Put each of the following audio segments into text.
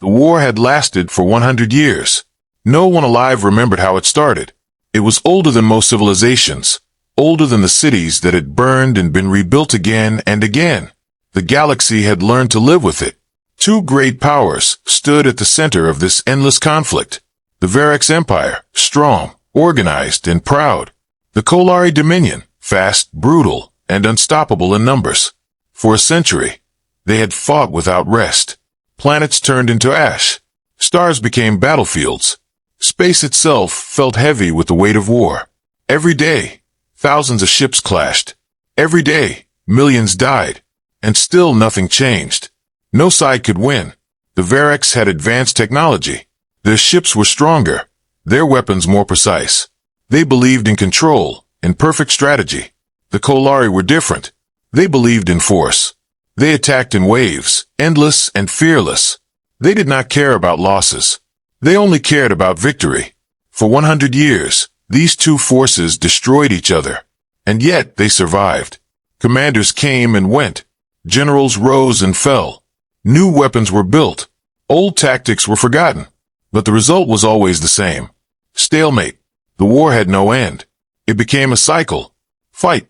The war had lasted for 100 years. No one alive remembered how it started. It was older than most civilizations, older than the cities that had burned and been rebuilt again and again. The galaxy had learned to live with it. Two great powers stood at the center of this endless conflict. The Verex Empire, strong, organized, and proud. The Kolari Dominion, fast, brutal, and unstoppable in numbers. For a century, they had fought without rest. Planets turned into ash. Stars became battlefields. Space itself felt heavy with the weight of war. Every day, thousands of ships clashed. Every day, millions died. And still nothing changed. No side could win. The Verex had advanced technology. Their ships were stronger. Their weapons more precise. They believed in control, in perfect strategy. The Kolari were different. They believed in force. They attacked in waves, endless and fearless. They did not care about losses. They only cared about victory. For 100 years, these two forces destroyed each other. And yet they survived. Commanders came and went. Generals rose and fell. New weapons were built. Old tactics were forgotten. But the result was always the same. Stalemate. The war had no end. It became a cycle. Fight.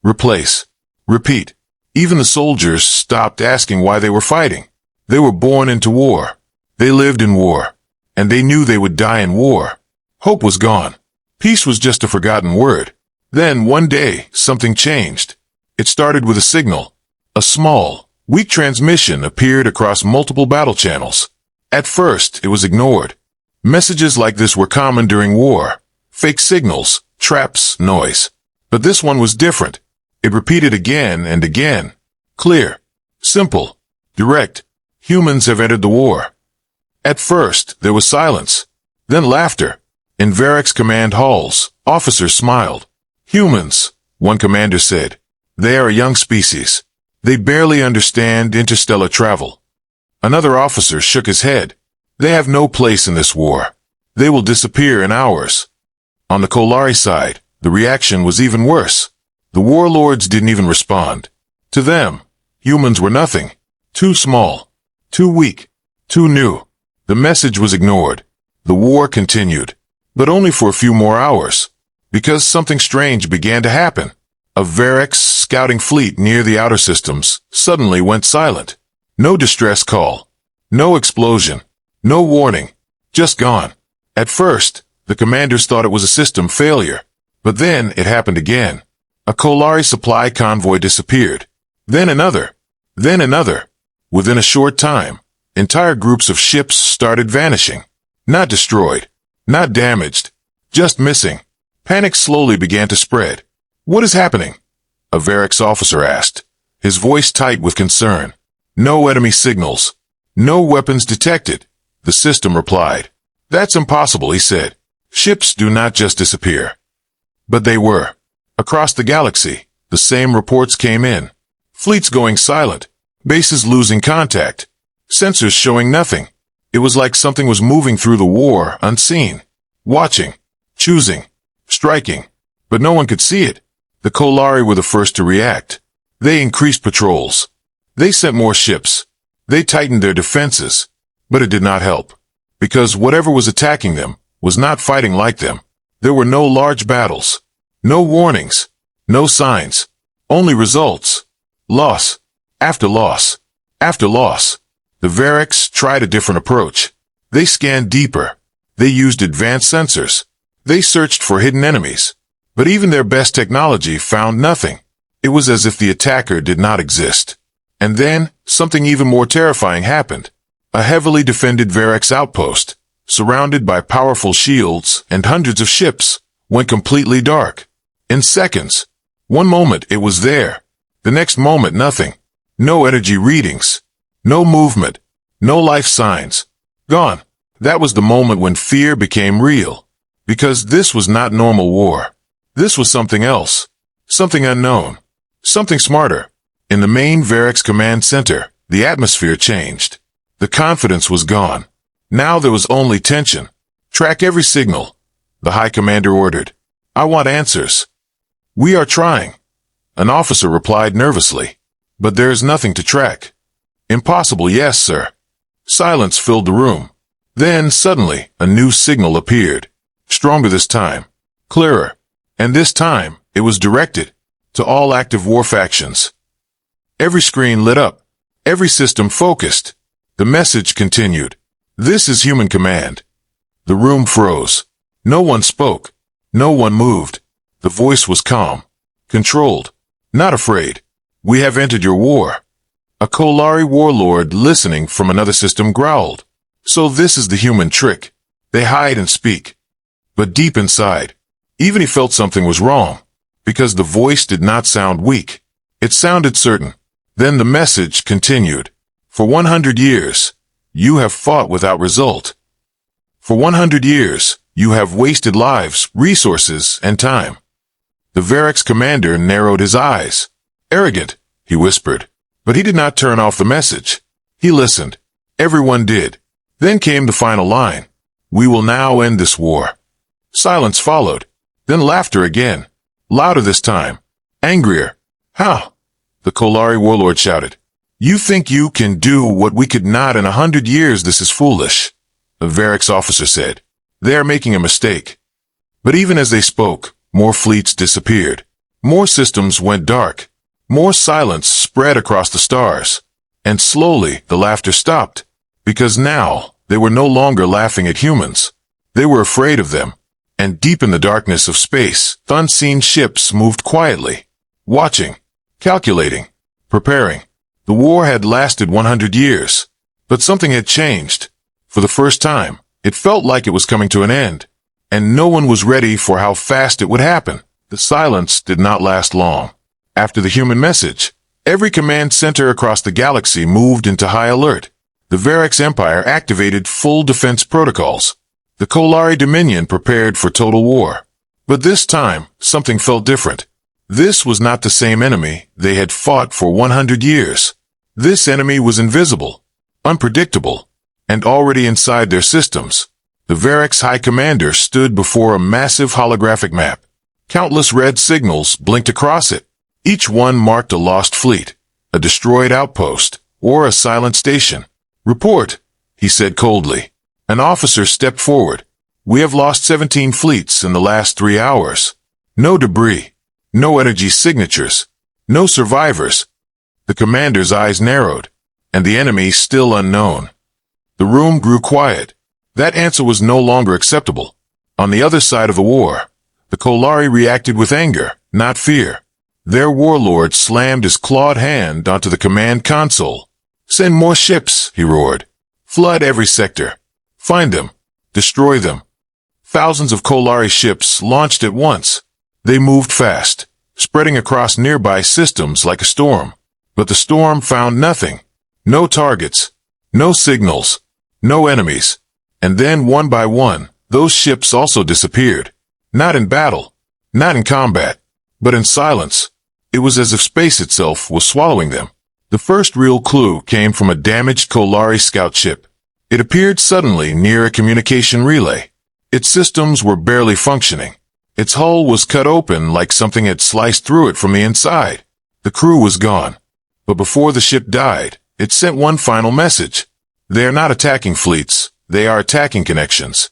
Replace. Repeat. Even the soldiers stopped asking why they were fighting. They were born into war. They lived in war. And they knew they would die in war. Hope was gone. Peace was just a forgotten word. Then, one day, something changed. It started with a signal. A small, weak transmission appeared across multiple battle channels. At first, it was ignored. Messages like this were common during war. Fake signals, traps, noise. But this one was different. It repeated again and again. Clear. Simple. Direct. Humans have entered the war. At first, there was silence. Then laughter. In Verex command halls, officers smiled. Humans, one commander said. They are a young species. They barely understand interstellar travel. Another officer shook his head. They have no place in this war. They will disappear in hours. On the Kolari side, the reaction was even worse. The warlords didn't even respond. To them, humans were nothing. Too small. Too weak. Too new. The message was ignored. The war continued. But only for a few more hours. Because something strange began to happen. A Verex scouting fleet near the outer systems suddenly went silent. No distress call. No explosion. No warning. Just gone. At first, the commanders thought it was a system failure. But then it happened again. A Kolari supply convoy disappeared. Then another. Then another. Within a short time, entire groups of ships started vanishing. Not destroyed. Not damaged. Just missing. Panic slowly began to spread. What is happening? A Verex officer asked, his voice tight with concern. No enemy signals. No weapons detected. The system replied. That's impossible, he said. Ships do not just disappear. But they were. Across the galaxy, the same reports came in. Fleets going silent. Bases losing contact. Sensors showing nothing. It was like something was moving through the war unseen. Watching. Choosing. Striking. But no one could see it. The Kolari were the first to react. They increased patrols. They sent more ships. They tightened their defenses. But it did not help. Because whatever was attacking them was not fighting like them. There were no large battles. No warnings. No signs. Only results. Loss. After loss. After loss. The Verex tried a different approach. They scanned deeper. They used advanced sensors. They searched for hidden enemies. But even their best technology found nothing. It was as if the attacker did not exist. And then, something even more terrifying happened. A heavily defended Verex outpost, surrounded by powerful shields and hundreds of ships, went completely dark. In seconds. One moment it was there. The next moment nothing. No energy readings. No movement. No life signs. Gone. That was the moment when fear became real. Because this was not normal war. This was something else. Something unknown. Something smarter. In the main Verex command center, the atmosphere changed. The confidence was gone. Now there was only tension. Track every signal. The High Commander ordered. I want answers. We are trying. An officer replied nervously. But there is nothing to track. Impossible, yes, sir. Silence filled the room. Then, suddenly, a new signal appeared. Stronger this time. Clearer. And this time, it was directed to all active war factions. Every screen lit up. Every system focused. The message continued. This is human command. The room froze. No one spoke. No one moved. The voice was calm. Controlled. Not afraid. We have entered your war. A Kolari warlord listening from another system growled. So this is the human trick. They hide and speak. But deep inside, even he felt something was wrong, because the voice did not sound weak. It sounded certain. Then the message continued. For 100 years, you have fought without result. For 100 years, you have wasted lives, resources, and time. The Varix commander narrowed his eyes. Arrogant, he whispered. But he did not turn off the message. He listened. Everyone did. Then came the final line. We will now end this war. Silence followed. Then laughter again. Louder this time. Angrier. How? The Kolari warlord shouted. You think you can do what we could not in 100 years? This is foolish. The Varix officer said. They are making a mistake. But even as they spoke, more fleets disappeared. More systems went dark. More silence spread across the stars. And slowly the laughter stopped. Because now they were no longer laughing at humans. They were afraid of them. And deep in the darkness of space, unseen ships moved quietly. Watching. Calculating. Preparing. The war had lasted 100 years. But something had changed. For the first time, it felt like it was coming to an end. And no one was ready for how fast it would happen. The silence did not last long. After the human message, every command center across the galaxy moved into high alert. The Varix Empire activated full defense protocols. The Kolari Dominion prepared for total war. But this time, something felt different. This was not the same enemy they had fought for 100 years. This enemy was invisible, unpredictable, and already inside their systems. The Varix High Commander stood before a massive holographic map. Countless red signals blinked across it. Each one marked a lost fleet, a destroyed outpost, or a silent station. Report, he said coldly. An officer stepped forward. We have lost 17 fleets in the last 3 hours. No debris, no energy signatures, no survivors. The commander's eyes narrowed, and the enemy still unknown. The room grew quiet. That answer was no longer acceptable. On the other side of the war, the Kolari reacted with anger, not fear. Their warlord slammed his clawed hand onto the command console. Send more ships, he roared. Flood every sector. Find them. Destroy them. Thousands of Kolari ships launched at once. They moved fast, spreading across nearby systems like a storm. But the storm found nothing. No targets. No signals. No enemies. And then, one by one, those ships also disappeared. Not in battle. Not in combat. But in silence. It was as if space itself was swallowing them. The first real clue came from a damaged Kolari scout ship. It appeared suddenly near a communication relay. Its systems were barely functioning. Its hull was cut open like something had sliced through it from the inside. The crew was gone. But before the ship died, it sent one final message. They are not attacking fleets. They are attacking connections.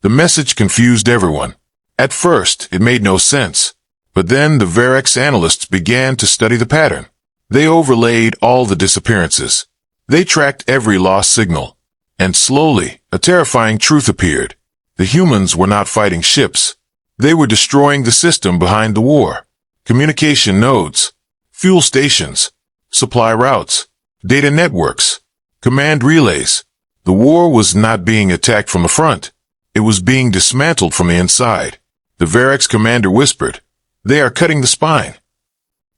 The message confused everyone. At first, it made no sense. But then the Varix analysts began to study the pattern. They overlaid all the disappearances. They tracked every lost signal. And slowly, a terrifying truth appeared. The humans were not fighting ships. They were destroying the system behind the war. Communication nodes, fuel stations, supply routes, data networks, command relays. The war was not being attacked from the front. It was being dismantled from the inside. The Varix commander whispered, They are cutting the spine.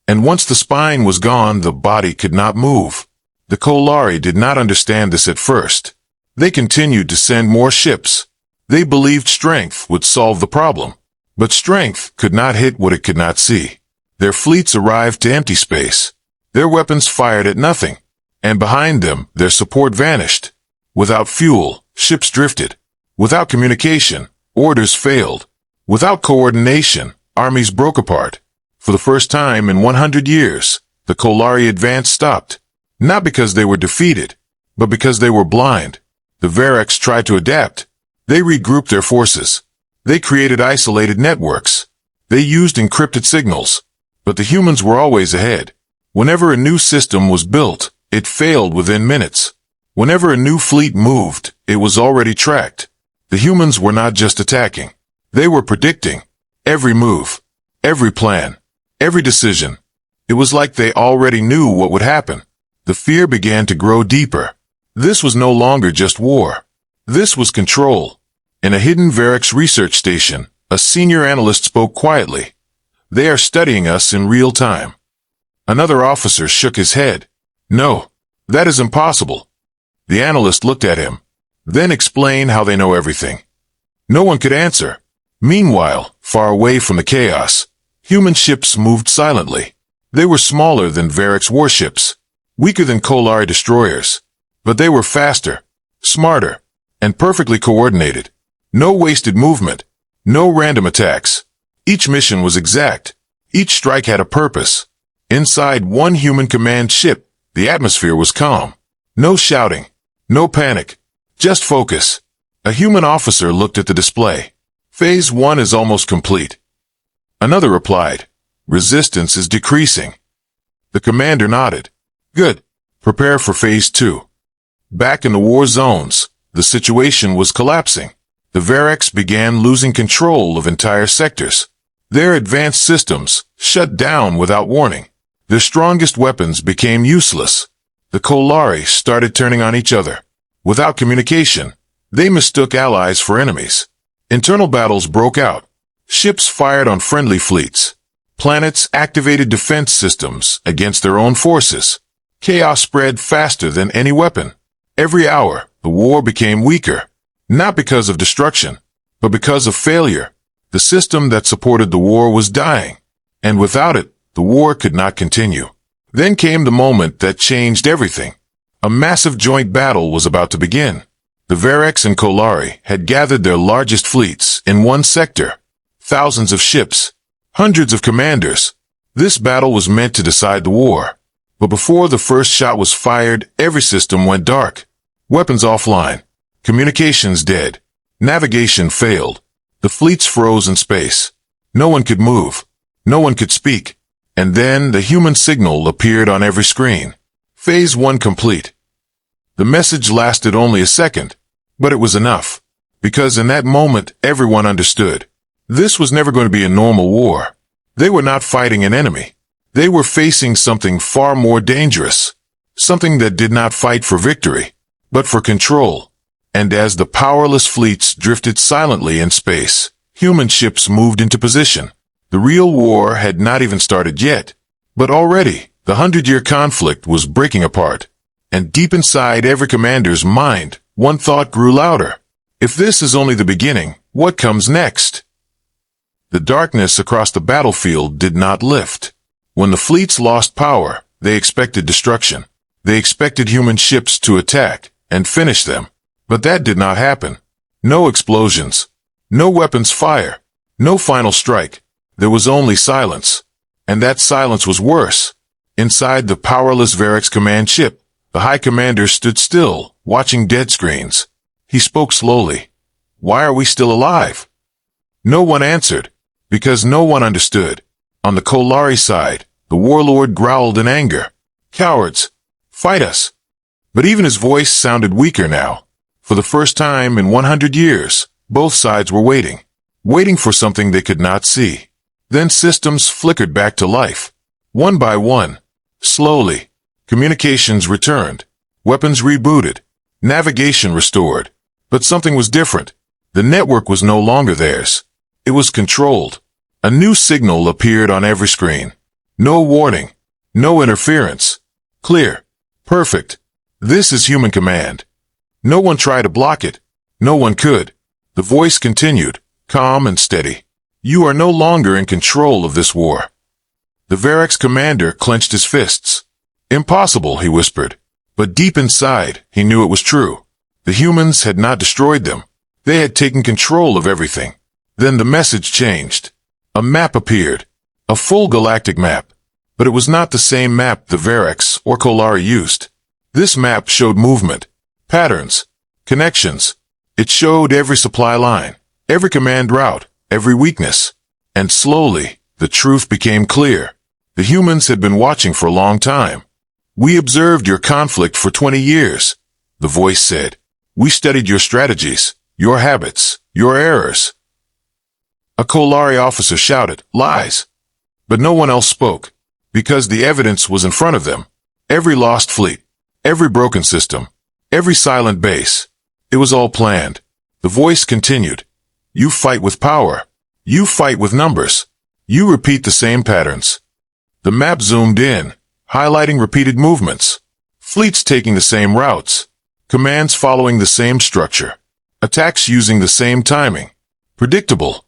And once the spine was gone, the body could not move. The Kolari did not understand this at first. They continued to send more ships. They believed strength would solve the problem. But strength could not hit what it could not see. Their fleets arrived to empty space. Their weapons fired at nothing. And behind them, their support vanished. Without fuel, ships drifted. Without communication, orders failed. Without coordination, armies broke apart. For the first time in 100 years, the Kolari advance stopped. Not because they were defeated, But because they were blind, the Varex tried to adapt. They regrouped their forces. They created isolated networks. They used encrypted signals. But the humans were always ahead. Whenever a new system was built, it failed within minutes. Whenever a new fleet moved, it was already tracked. The humans were not just attacking. They were predicting. Every move, every plan, every decision. It was like they already knew what would happen. The fear began to grow deeper. This was no longer just war. This was control. In a hidden Varex research station, a senior analyst spoke quietly. They are studying us in real time. Another officer shook his head. No, that is impossible. The analyst looked at him. Then explain how they know everything. No one could answer. Meanwhile, far away from the chaos, human ships moved silently. They were smaller than Varex warships, weaker than Kolari destroyers. But they were faster, smarter, and perfectly coordinated. No wasted movement, no random attacks. Each mission was exact. Each strike had a purpose. Inside one human command ship, the atmosphere was calm. No shouting, no panic, just focus. A human officer looked at the display. Phase 1 is almost complete. Another replied, resistance is decreasing. The commander nodded. Good. Prepare for Phase 2. Back in the war zones, the situation was collapsing. The Varex began losing control of entire sectors. Their advanced systems shut down without warning. Their strongest weapons became useless. The Kolari started turning on each other. Without communication, they mistook allies for enemies. Internal battles broke out. Ships fired on friendly fleets. Planets activated defense systems against their own forces. Chaos spread faster than any weapon. Every hour, the war became weaker. Not because of destruction, but because of failure. The system that supported the war was dying. And without it, the war could not continue. Then came the moment that changed everything. A massive joint battle was about to begin. The Varex and Kolari had gathered their largest fleets in one sector. Thousands of ships, hundreds of commanders. This battle was meant to decide the war. But before the first shot was fired, every system went dark. Weapons offline. Communications dead. Navigation failed. The fleets froze in space. No one could move. No one could speak. And then the human signal appeared on every screen. Phase 1 complete. The message lasted only a second, but it was enough. Because in that moment, everyone understood. This was never going to be a normal war. They were not fighting an enemy. They were facing something far more dangerous. Something that did not fight for victory, but for control. And as the powerless fleets drifted silently in space, human ships moved into position. The real war had not even started yet. But already, the 100-year conflict was breaking apart. And deep inside every commander's mind, one thought grew louder. If this is only the beginning, what comes next? The darkness across the battlefield did not lift. When the fleets lost power, they expected destruction. They expected human ships to attack and finish them. But that did not happen. No explosions. No weapons fire. No final strike. There was only silence. And that silence was worse. Inside the powerless Varex command ship, the High Commander stood still, watching dead screens. He spoke slowly. Why are we still alive? No one answered, because no one understood. On the Kolari side, the warlord growled in anger. Cowards! Fight us! But even his voice sounded weaker now. For the first time in 100 years, both sides were waiting. Waiting for something they could not see. Then systems flickered back to life. One by one. Slowly. Communications returned. Weapons rebooted. Navigation restored. But something was different. The network was no longer theirs. It was controlled. A new signal appeared on every screen. No warning. No interference. Clear. Perfect. This is human command. No one tried to block it. No one could. The voice continued, calm and steady. You are no longer in control of this war. The Varex commander clenched his fists. Impossible, he whispered. But deep inside, he knew it was true. The humans had not destroyed them. They had taken control of everything. Then the message changed. A map appeared. A full galactic map. But it was not the same map the Varex or Kolari used. This map showed movement, patterns, connections. It showed every supply line, every command route, every weakness. And slowly, the truth became clear. The humans had been watching for a long time. We observed your conflict for 20 years, the voice said. We studied your strategies, your habits, your errors. A Kolari officer shouted, lies. But no one else spoke, because the evidence was in front of them. Every lost fleet, every broken system, every silent base. It was all planned. The voice continued. You fight with power. You fight with numbers. You repeat the same patterns. The map zoomed in, highlighting repeated movements. Fleets taking the same routes. Commands following the same structure. Attacks using the same timing. Predictable.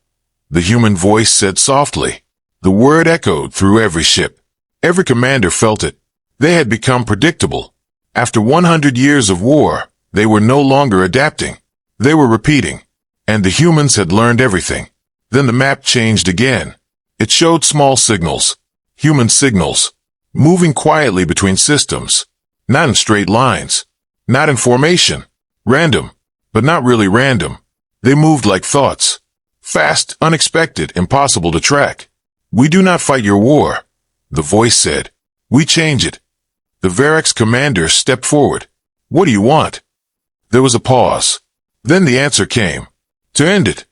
The human voice said softly. The word echoed through every ship. Every commander felt it. They had become predictable. After 100 years of war, they were no longer adapting. They were repeating. And the humans had learned everything. Then the map changed again. It showed small signals. Human signals. Moving quietly between systems. Not in straight lines. Not in formation. Random. But not really random. They moved like thoughts. Fast, unexpected, impossible to track. We do not fight your war, the voice said. We change it. The Varex commander stepped forward. What do you want? There was a pause. Then the answer came. To end it.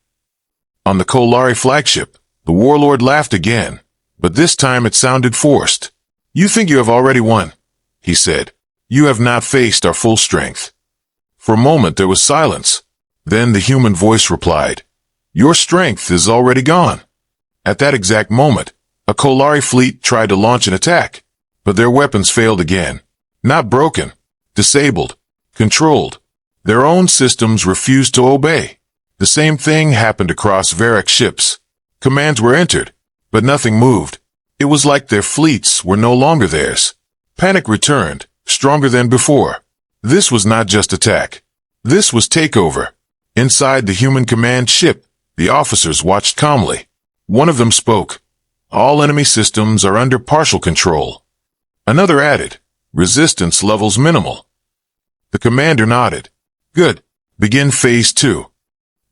On the Kolari flagship, the warlord laughed again, but this time it sounded forced. You think you have already won, he said. You have not faced our full strength. For a moment there was silence. Then the human voice replied. Your strength is already gone. At that exact moment, a Kolari fleet tried to launch an attack, but their weapons failed again. Not broken, disabled, controlled. Their own systems refused to obey. The same thing happened across Varex ships. Commands were entered, but nothing moved. It was like their fleets were no longer theirs. Panic returned, stronger than before. This was not just attack. This was takeover. Inside the human command ship, the officers watched calmly. One of them spoke. All enemy systems are under partial control. Another added. Resistance levels minimal. The commander nodded. Good. Begin phase 2.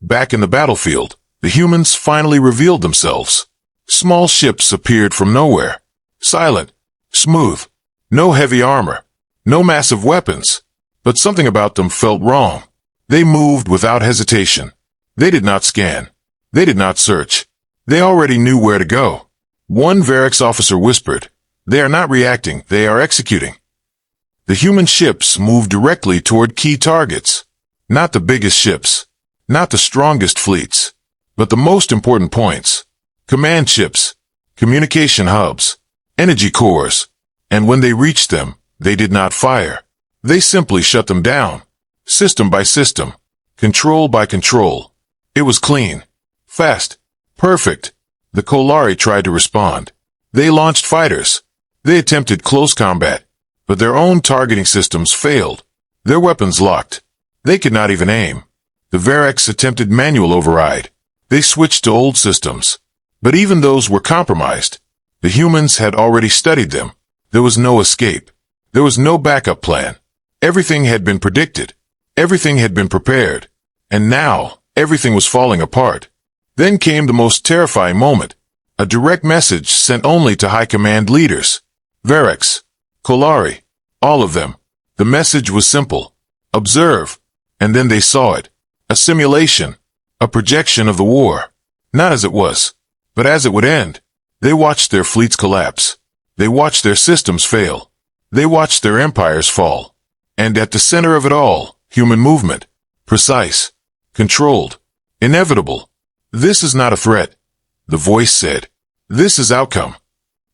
Back in the battlefield, the humans finally revealed themselves. Small ships appeared from nowhere. Silent. Smooth. No heavy armor. No massive weapons. But something about them felt wrong. They moved without hesitation. They did not scan. They did not search. They already knew where to go. One Varex officer whispered, They are not reacting, they are executing. The human ships moved directly toward key targets. Not the biggest ships. Not the strongest fleets. But the most important points. Command ships. Communication hubs. Energy cores. And when they reached them, they did not fire. They simply shut them down. System by system. Control by control. It was clean. Fast. Perfect. The Kolari tried to respond. They launched fighters. They attempted close combat. But their own targeting systems failed. Their weapons locked. They could not even aim. The Varex attempted manual override. They switched to old systems. But even those were compromised. The humans had already studied them. There was no escape. There was no backup plan. Everything had been predicted. Everything had been prepared. And now, everything was falling apart. Then came the most terrifying moment. A direct message sent only to high command leaders. Varex, Kolari, all of them. The message was simple. Observe. And then they saw it. A simulation. A projection of the war. Not as it was, but as it would end. They watched their fleets collapse. They watched their systems fail. They watched their empires fall. And at the center of it all, human movement. Precise. Controlled. Inevitable. This is not a threat, the voice said. This is outcome.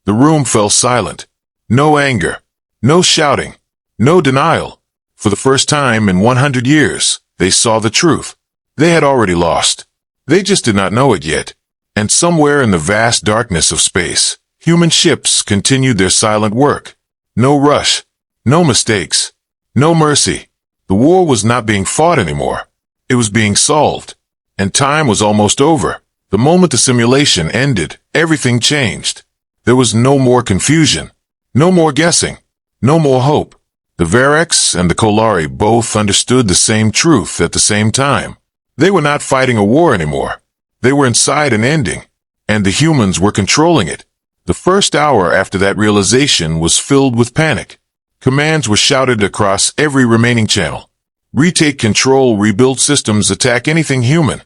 The room fell silent. No anger. No shouting. No denial. For the first time in 100 years, they saw the truth. They had already lost. They just did not know it yet. And somewhere in the vast darkness of space, human ships continued their silent work. No rush. No mistakes. No mercy. The war was not being fought anymore. It was being solved. And time was almost over. The moment the simulation ended, everything changed. There was no more confusion. No more guessing. No more hope. The Varex and the Kolari both understood the same truth at the same time. They were not fighting a war anymore. They were inside an ending, and the humans were controlling it. The first hour after that realization was filled with panic. Commands were shouted across every remaining channel. Retake control, rebuild systems, attack anything human.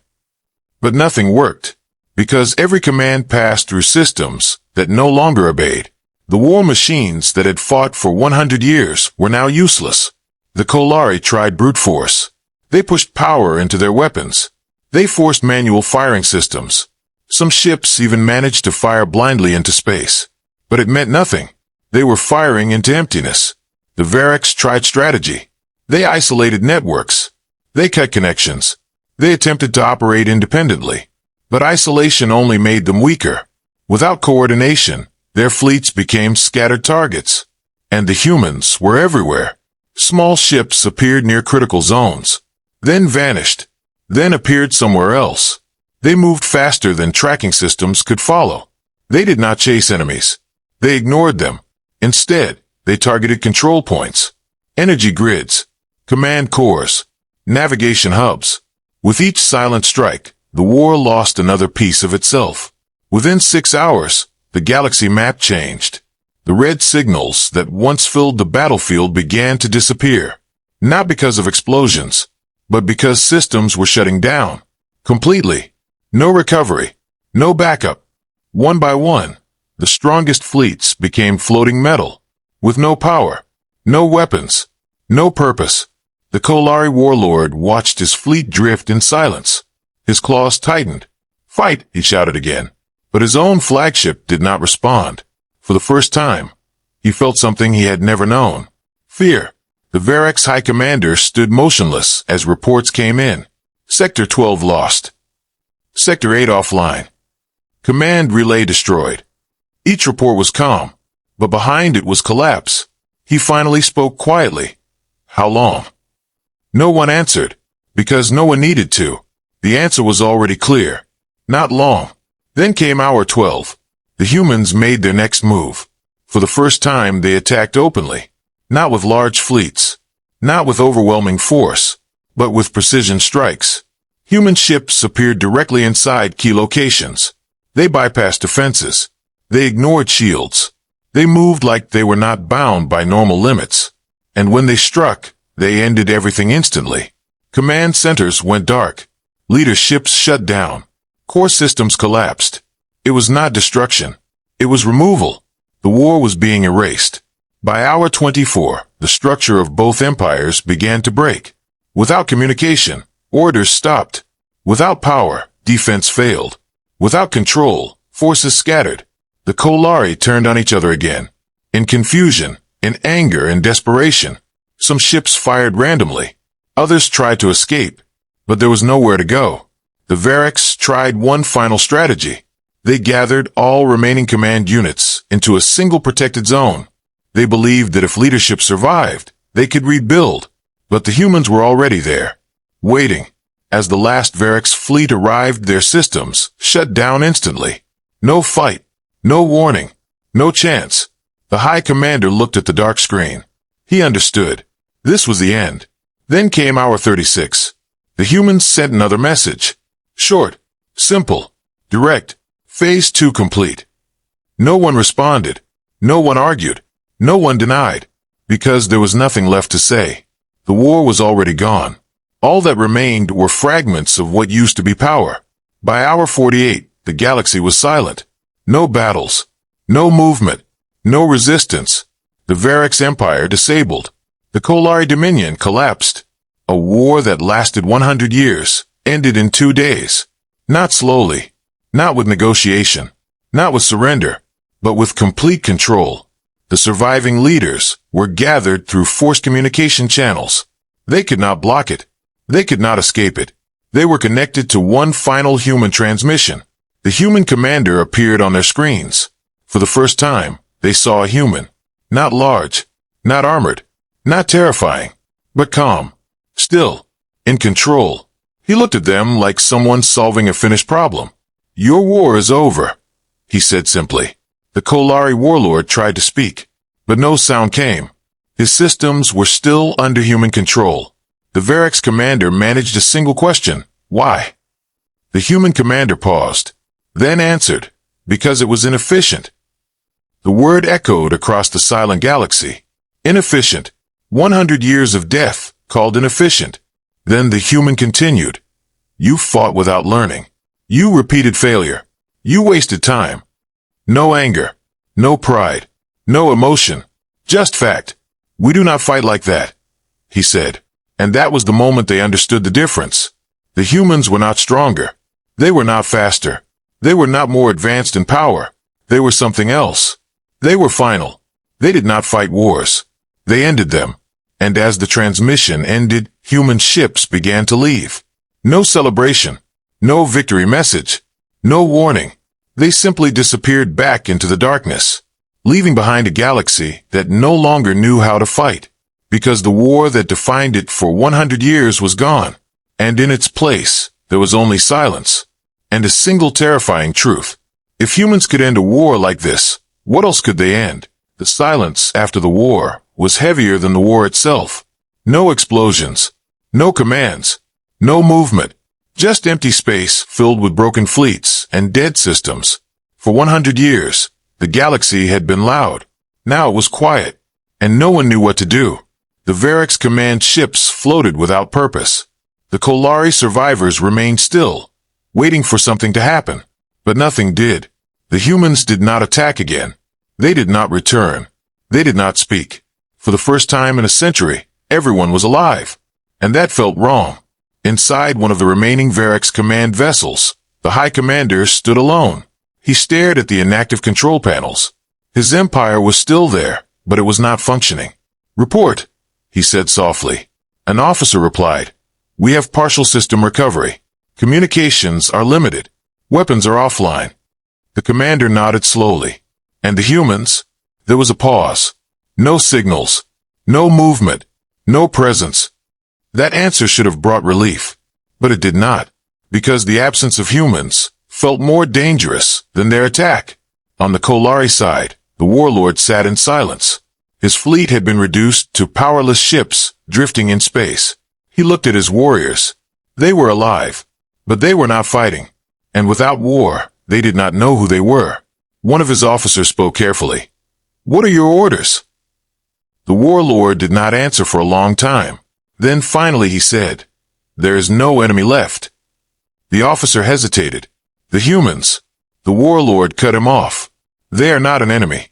But nothing worked, because every command passed through systems that no longer obeyed. The war machines that had fought for 100 years were now useless. The Kolari tried brute force. They pushed power into their weapons. They forced manual firing systems. Some ships even managed to fire blindly into space. But it meant nothing. They were firing into emptiness. The Varex tried strategy. They isolated networks. They cut connections. They attempted to operate independently. But isolation only made them weaker. Without coordination, their fleets became scattered targets. And the humans were everywhere. Small ships appeared near critical zones, then vanished, then appeared somewhere else. They moved faster than tracking systems could follow. They did not chase enemies. They ignored them. Instead, they targeted control points, energy grids, command cores, navigation hubs. With each silent strike, the war lost another piece of itself. Within 6 hours, the galaxy map changed. The red signals that once filled the battlefield began to disappear. Not because of explosions, but because systems were shutting down. Completely. No recovery. No backup. One by one, the strongest fleets became floating metal. With no power. No weapons. No purpose. The Kolari warlord watched his fleet drift in silence. His claws tightened. "Fight!" he shouted again. But his own flagship did not respond. For the first time, he felt something he had never known. Fear. The Varex High Commander stood motionless as reports came in. Sector 12 lost. Sector 8 offline. Command relay destroyed. Each report was calm, but behind it was collapse. He finally spoke quietly. "How long?" No one answered, because no one needed to. The answer was already clear. Not long. Then came hour 12. The humans made their next move. For the first time, they attacked openly. Not with large fleets. Not with overwhelming force. But with precision strikes. Human ships appeared directly inside key locations. They bypassed defenses. They ignored shields. They moved like they were not bound by normal limits. And when they struck, they ended everything instantly. Command centers went dark. Leaderships shut down. Core systems collapsed. It was not destruction. It was removal. The war was being erased. By hour 24, the structure of both empires began to break. Without communication, orders stopped. Without power, defense failed. Without control, forces scattered. The Kolari turned on each other again. In confusion, in anger and desperation. Some ships fired randomly. Others tried to escape. But there was nowhere to go. The Varex tried one final strategy. They gathered all remaining command units into a single protected zone. They believed that if leadership survived, they could rebuild. But the humans were already there, waiting. As the last Varex fleet arrived, their systems shut down instantly. No fight, no warning, no chance. The High Commander looked at the dark screen. He understood. This was the end. Then came hour 36. The humans sent another message. Short, simple, direct. Phase 2 complete. No one responded. No one argued. No one denied. Because there was nothing left to say. The war was already gone. All that remained were fragments of what used to be power. By hour 48, the galaxy was silent. No battles. No movement. No resistance. The Varex Empire disabled. The Kolari Dominion collapsed. A war that lasted 100 years ended in 2 days. Not slowly. Not with negotiation. Not with surrender. But with complete control. The surviving leaders were gathered through forced communication channels. They could not block it. They could not escape it. They were connected to one final human transmission. The human commander appeared on their screens. For the first time, they saw a human. Not large. Not armored. Not terrifying. But calm. Still. In control. He looked at them like someone solving a finished problem. "Your war is over," he said simply. The Kolari warlord tried to speak, but no sound came. His systems were still under human control. The Varex commander managed a single question. Why? The human commander paused, then answered, because it was inefficient. The word echoed across the silent galaxy. Inefficient. 100 years of death, called inefficient. Then the human continued. You fought without learning. You repeated failure. You wasted time. No anger. No pride. No emotion. Just fact. We do not fight like that, he said. And that was the moment they understood the difference. The humans were not stronger. They were not faster. They were not more advanced in power. They were something else. They were final. They did not fight wars. They ended them. And as the transmission ended, human ships began to leave. No celebration. No victory message. No warning. They simply disappeared back into the darkness, leaving behind a galaxy that no longer knew how to fight, because the war that defined it for 100 years was gone. And in its place, there was only silence, and a single terrifying truth. If humans could end a war like this, what else could they end? The silence after the war was heavier than the war itself. No explosions, no commands, no movement, just empty space filled with broken fleets and dead systems. For 100 years, the galaxy had been loud. Now it was quiet, and no one knew what to do. The Varex command ships floated without purpose. The Kolari survivors remained still, waiting for something to happen. But nothing did. The humans did not attack again. They did not return. They did not speak. For the first time in a century, everyone was alive. And that felt wrong. Inside one of the remaining Varex command vessels, the High Commander stood alone. He stared at the inactive control panels. His empire was still there, but it was not functioning. Report, he said softly. An officer replied, We have partial system recovery. Communications are limited. Weapons are offline. The commander nodded slowly. And the humans? There was a pause. No signals. No movement. No presence. That answer should have brought relief. But it did not. Because the absence of humans felt more dangerous than their attack. On the Kolari side, the warlord sat in silence. His fleet had been reduced to powerless ships drifting in space. He looked at his warriors. They were alive, but they were not fighting. And without war, they did not know who they were. One of his officers spoke carefully. What are your orders? The warlord did not answer for a long time. Then finally he said, There is no enemy left. The officer hesitated. The humans. The warlord cut him off. They are not an enemy.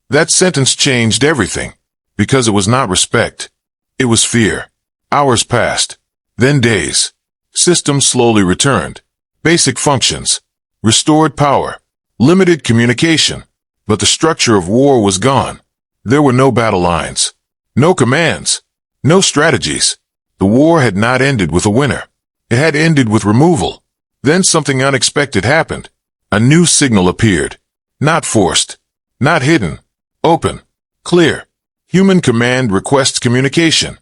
That sentence changed everything, because it was not respect. It was fear. Hours passed. Then days. Systems slowly returned. Basic functions. Restored power. Limited communication. But the structure of war was gone. There were no battle lines. No commands. No strategies. The war had not ended with a winner. It had ended with removal. Then something unexpected happened. A new signal appeared. Not forced. Not hidden. Open. Clear. Human command requests communication.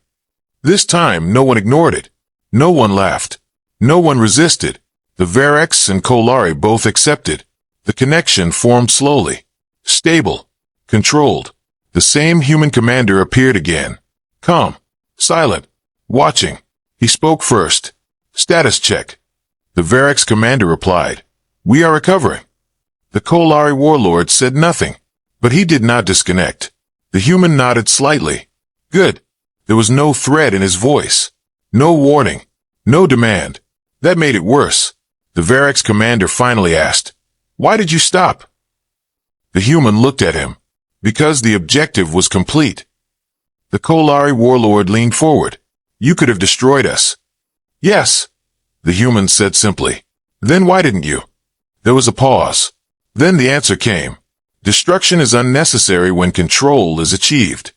This time no one ignored it. No one laughed. No one resisted. The Varex and Kolari both accepted. The connection formed slowly. Stable. Controlled. The same human commander appeared again. Calm. Silent. Watching. He spoke first. Status check. The Varex commander replied, We are recovering. The Kolari warlord said nothing, but he did not disconnect. The human nodded slightly. Good. There was no threat in his voice. No warning. No demand. That made it worse. The Varex commander finally asked, Why did you stop? The human looked at him. Because the objective was complete. The Kolari warlord leaned forward. You could have destroyed us. Yes, the human said simply. Then why didn't you? There was a pause. Then the answer came. Destruction is unnecessary when control is achieved.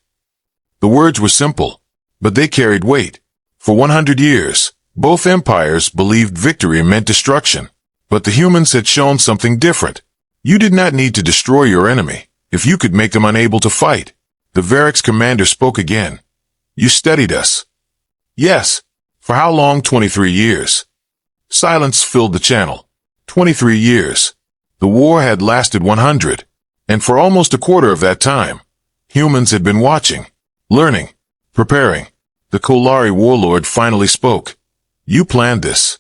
The words were simple, but they carried weight. For 100 years, both empires believed victory meant destruction. But the humans had shown something different. You did not need to destroy your enemy if you could make them unable to fight. The Varex commander spoke again. You studied us. Yes. For how long? 23 years. Silence filled the channel. 23 years. The war had lasted 100. And for almost a quarter of that time, humans had been watching. learning, preparing. The Kolari warlord finally spoke. You planned this.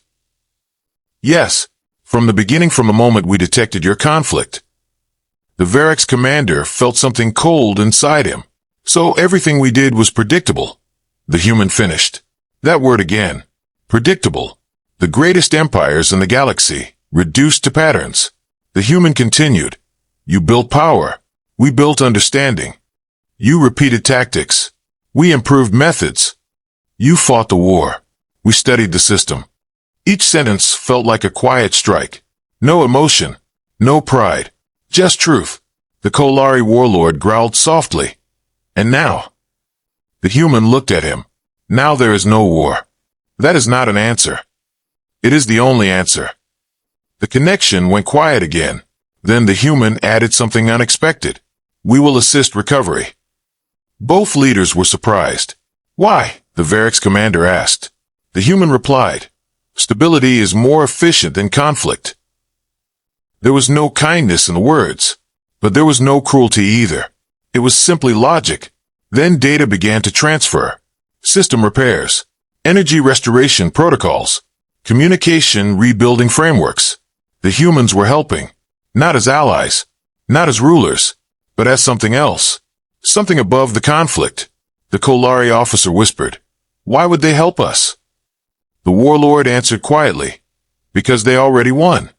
Yes, from the beginning, from the moment we detected your conflict. The Varric's commander felt something cold inside him. So everything we did was predictable. The human finished. That word again. Predictable. The greatest empires in the galaxy, reduced to patterns. The human continued. You built power. We built understanding. You repeated tactics. We improved methods. You fought the war. We studied the system. Each sentence felt like a quiet strike. No emotion. No pride. Just truth. The Kolari warlord growled softly. And now? The human looked at him. Now there is no war. That is not an answer. It is the only answer. The connection went quiet again. Then the human added something unexpected. We will assist recovery. Both leaders were surprised. Why? The Varric's commander asked. The human replied. Stability is more efficient than conflict. There was no kindness in the words, but there was no cruelty either. It was simply logic. Then data began to transfer. System repairs, energy restoration protocols, communication rebuilding frameworks. The humans were helping, not as allies, not as rulers, but as something else, something above the conflict. The Kolari officer whispered, Why would they help us? The warlord answered quietly, Because they already won.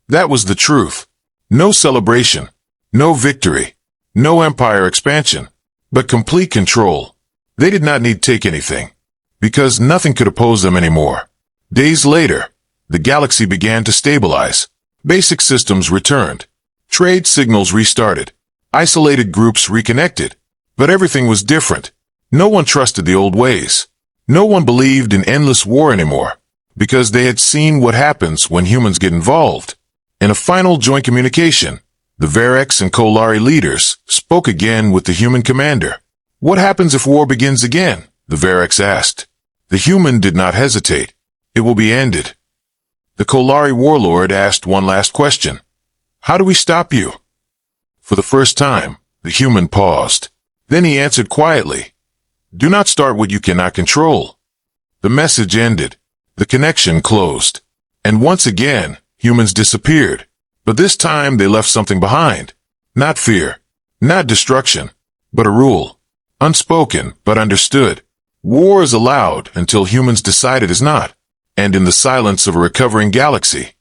That was the truth. No celebration, no victory, no empire expansion, but complete control. They did not need to take anything, because nothing could oppose them anymore. Days later, the galaxy began to stabilize. Basic systems returned. Trade signals restarted. Isolated groups reconnected. But everything was different. No one trusted the old ways. No one believed in endless war anymore, because they had seen what happens when humans get involved. In a final joint communication, the Varrics and Kolari leaders spoke again with the human commander. What happens if war begins again? The Varrics asked. The human did not hesitate. It will be ended. The Kolari warlord asked one last question. How do we stop you? For the first time, the human paused. Then he answered quietly. Do not start what you cannot control. The message ended. The connection closed. And once again, humans disappeared. But this time they left something behind. Not fear, not destruction, but a rule. Unspoken, but understood. War is allowed until humans decide it is not. And in the silence of a recovering galaxy,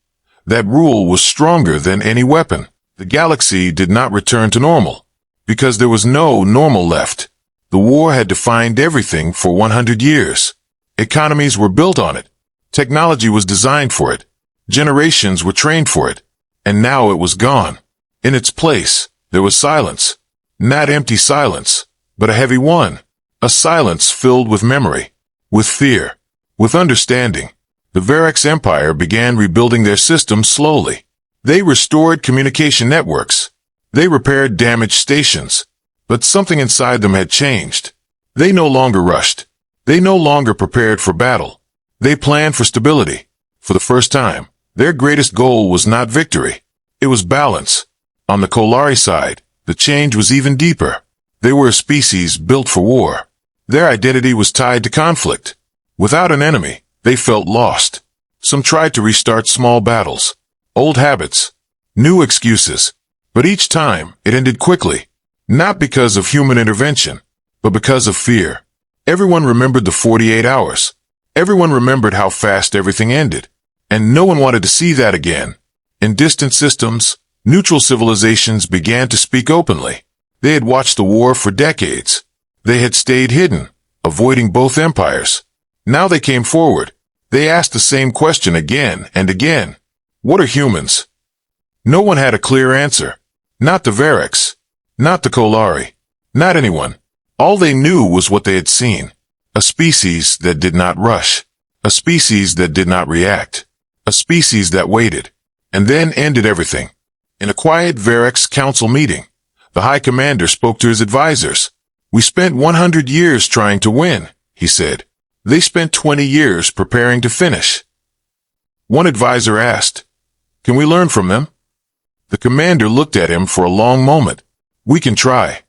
that rule was stronger than any weapon. The galaxy did not return to normal, because there was no normal left. The war had defined everything for 100 years. Economies were built on it. Technology was designed for it. Generations were trained for it. And now it was gone. In its place, there was silence. Not empty silence, but a heavy one. A silence filled with memory, with fear, with understanding. The Varric's empire began rebuilding their systems slowly. They restored communication networks. They repaired damaged stations. But something inside them had changed. They no longer rushed. They no longer prepared for battle. They planned for stability. For the first time, their greatest goal was not victory. It was balance. On the Kolari side, the change was even deeper. They were a species built for war. Their identity was tied to conflict. Without an enemy, they felt lost. Some tried to restart small battles, old habits, new excuses. But each time, it ended quickly. Not because of human intervention, but because of fear. Everyone remembered the 48 hours. Everyone remembered how fast everything ended. And no one wanted to see that again. In distant systems, neutral civilizations began to speak openly. They had watched the war for decades. They had stayed hidden, avoiding both empires. Now they came forward. They asked the same question again and again. What are humans? No one had a clear answer. Not the Varrics. Not the Kolari. Not anyone. All they knew was what they had seen. A species that did not rush. A species that did not react. A species that waited. And then ended everything. In a quiet Varrics council meeting, the High Commander spoke to his advisors. We spent 100 years trying to win, he said. They spent 20 years preparing to finish. One advisor asked, Can we learn from them? The commander looked at him for a long moment. We can try.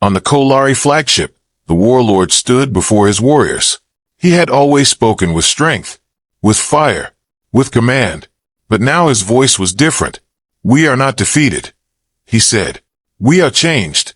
On the Kolari flagship, the warlord stood before his warriors. He had always spoken with strength, with fire, with command, but now his voice was different. "We are not defeated," he said. "We are changed."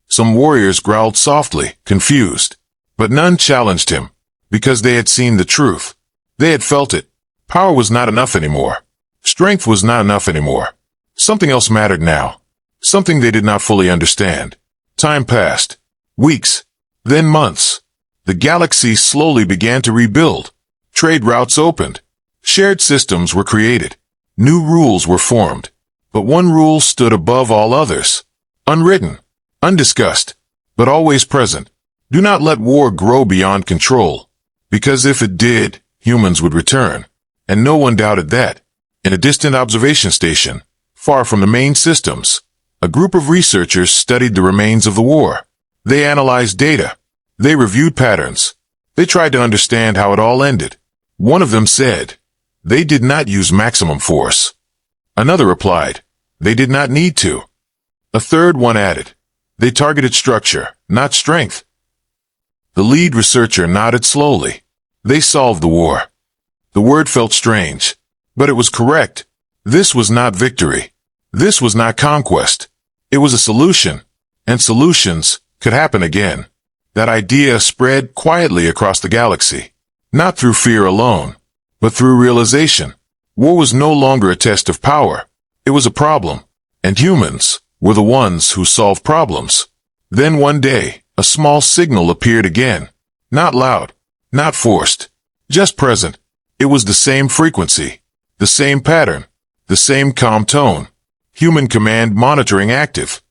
Some warriors growled softly, confused, but none challenged him, because they had seen the truth. They had felt it. Power was not enough anymore. Strength was not enough anymore. Something else mattered now. Something they did not fully understand. Time passed. Weeks. Then months. The galaxy slowly began to rebuild. Trade routes opened. Shared systems were created. New rules were formed. But one rule stood above all others. Unwritten. Undiscussed. But always present. Do not let war grow beyond control. Because if it did, humans would return. And no one doubted that. In a distant observation station, far from the main systems, a group of researchers studied the remains of the war. They analyzed data. They reviewed patterns. They tried to understand how it all ended. One of them said, "They did not use maximum force." Another replied, "They did not need to." A third one added, "They targeted structure, not strength." The lead researcher nodded slowly. They solved the war. The word felt strange, but it was correct. This was not victory. This was not conquest. It was a solution, and solutions could happen again. That idea spread quietly across the galaxy, not through fear alone, but through realization. War was no longer a test of power. It was a problem, and humans were the ones who solved problems. Then one day, a small signal appeared again. Not loud, not forced, just present. It was the same frequency, the same pattern, the same calm tone. Human command monitoring active.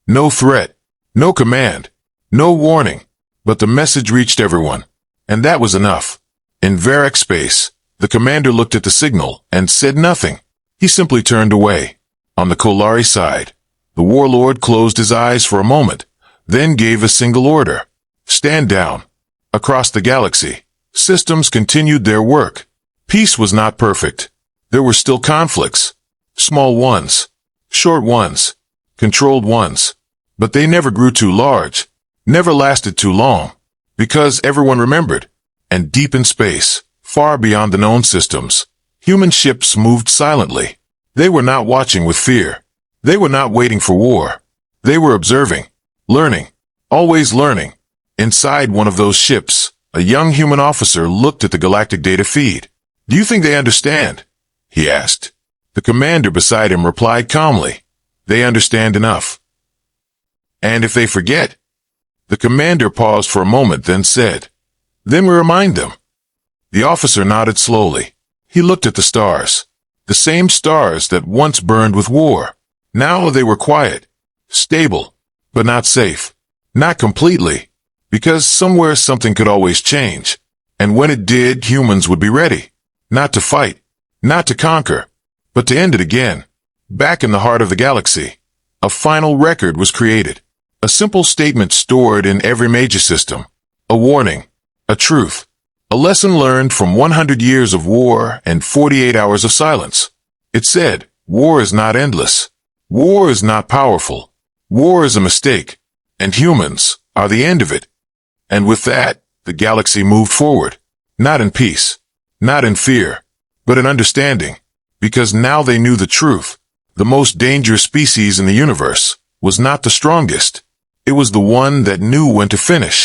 No threat, no command, no warning, but the message reached everyone. And that was enough. In Varric space, the commander looked at the signal and said nothing. He simply turned away. On the Kolari side, the warlord closed his eyes for a moment, then gave a single order. Stand down. Across the galaxy, systems continued their work. Peace was not perfect. There were still conflicts. Small ones, short ones, controlled ones. But they never grew too large, never lasted too long, because everyone remembered. And deep in space, far beyond the known systems, human ships moved silently. They were not watching with fear. They were not waiting for war. They were observing, learning, always learning. Inside one of those ships, a young human officer looked at the galactic data feed. "Do you think they understand?" he asked. The commander beside him replied calmly, "They understand enough." "And if they forget?" The commander paused for a moment, then said, "Then we remind them." The officer nodded slowly. He looked at the stars. The same stars that once burned with war. Now they were quiet, stable, but not safe. Not completely, because somewhere something could always change. And when it did, humans would be ready. Not to fight, not to conquer, but to end it again. Back in the heart of the galaxy, a final record was created. A simple statement stored in every major system. A warning, a truth, a lesson learned from 100 years of war and 48 hours of silence. It said, war is not endless. War is not powerful. War is a mistake, and humans are the end of it. And with that, the galaxy moved forward. Not in peace, not in fear, but in understanding. Because now they knew the truth. The most dangerous species in the universe was not the strongest. It was the one that knew when to finish.